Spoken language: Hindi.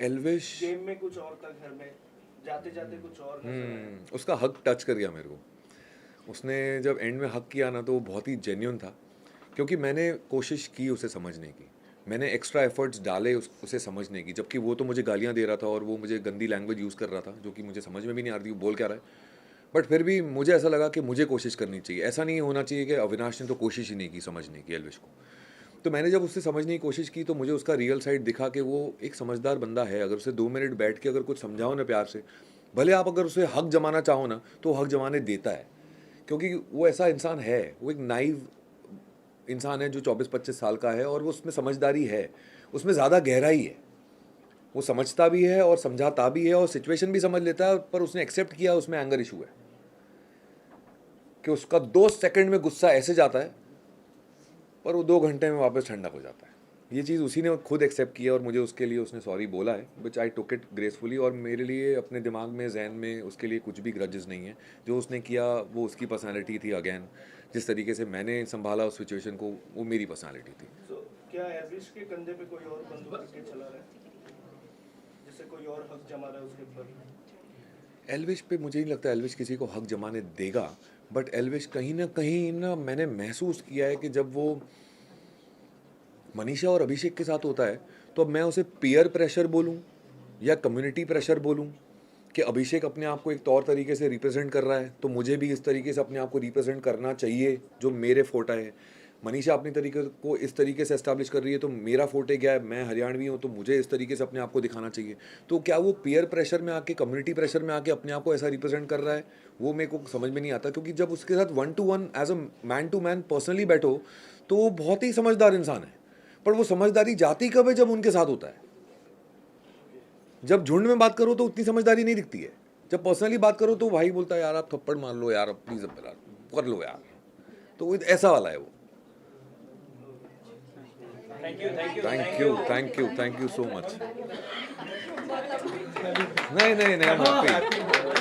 एल्विश गेम में कुछ और था, घर में जाते जाते कुछ और नजर आया। उसका हक टच कर गया मेरे को। उसने जब एंड में हक किया ना तो वो बहुत ही जेन्युइन था, क्योंकि मैंने कोशिश की उसे समझने की, मैंने एक्स्ट्रा एफर्ट्स डाले उसे समझने की, जबकि वो तो मुझे गालियाँ दे रहा था और वो मुझे गंदी लैंग्वेज यूज़ कर रहा था जो कि मुझे समझ में भी नहीं आ रही थी वो बोल क्या रहा है। बट फिर भी मुझे ऐसा लगा कि मुझे कोशिश करनी चाहिए, ऐसा नहीं होना चाहिए कि अविनाश ने तो कोशिश ही नहीं की समझने की एल्विश को। तो मैंने जब उससे समझने की कोशिश की तो मुझे उसका रियल साइड दिखा कि वो एक समझदार बंदा है। अगर उसे 2 मिनट बैठ के अगर कुछ समझाओ ना प्यार से, भले आप अगर उसे हक जमाना चाहो ना तो हक जमाने देता है, क्योंकि वो ऐसा इंसान है, वो एक नाइव इंसान है जो 24-25 साल का है और वो उसमें समझदारी है, उसमें ज़्यादा गहराई है, वो समझता भी है और समझाता भी है और सिचुएशन भी समझ लेता है। पर उसने एक्सेप्ट किया उसमें एंगर इशू है कि उसका 2 सेकंड में गुस्सा ऐसे जाता है पर वो 2 घंटे में वापस ठंडा हो जाता है। ये चीज़ उसी ने खुद एक्सेप्ट किया और मुझे उसके लिए उसने सॉरी बोला है, विच आई टुक इट ग्रेसफुली। और मेरे लिए अपने दिमाग में जहन में उसके लिए कुछ भी ग्रजेस नहीं है। जो उसने किया वो उसकी पर्सनालिटी थी। अगेन जिस तरीके से मैंने संभाला उस सिचुएशन को वो मेरी पर्सनालिटी थी। So, क्या एल्विश के कंधे पे कोई और बंदूक रख के चला रहा है, जैसे कोई और हक जमा रहा है उसके ऊपर? एल्विश पे मुझे नहीं लगता एल्विश किसी को हक जमाने देगा, बट एल्विश कहीं ना मैंने महसूस किया है कि जब वो मनीषा और अभिषेक के साथ होता है तो अब मैं उसे पीयर प्रेशर बोलूं या कम्युनिटी प्रेशर बोलूं कि अभिषेक अपने आप को एक तौर तरीके से रिप्रेजेंट कर रहा है तो मुझे भी इस तरीके से अपने आप को रिप्रेजेंट करना चाहिए जो मेरे फोटा है। मनीषा अपनी तरीके को इस तरीके से एस्टैब्लिश कर रही है तो मेरा फोटे क्या है, मैं हरियाणवी हूँ तो मुझे इस तरीके से अपने आप को दिखाना चाहिए। तो क्या वो पीयर प्रेशर में आके कम्युनिटी प्रेशर में आके अपने आप को ऐसा रिप्रेजेंट कर रहा है, वो मेरे को समझ में नहीं आता। क्योंकि जब उसके साथ 1-to-1 as a man to man personally बैठो तो वो बहुत ही समझदार इंसान है, पर वो समझदारी जाती कब है, जब उनके साथ होता है। जब झुंड में बात करो तो उतनी समझदारी नहीं दिखती है, जब पर्सनली बात करो तो भाई बोलता है यार आप थप्पड़ मार लो यार, प्लीज यार कर लो यार। तो वो ऐसा वाला है वो। Thank you so much. नहीं नहीं नहीं, I'm happy.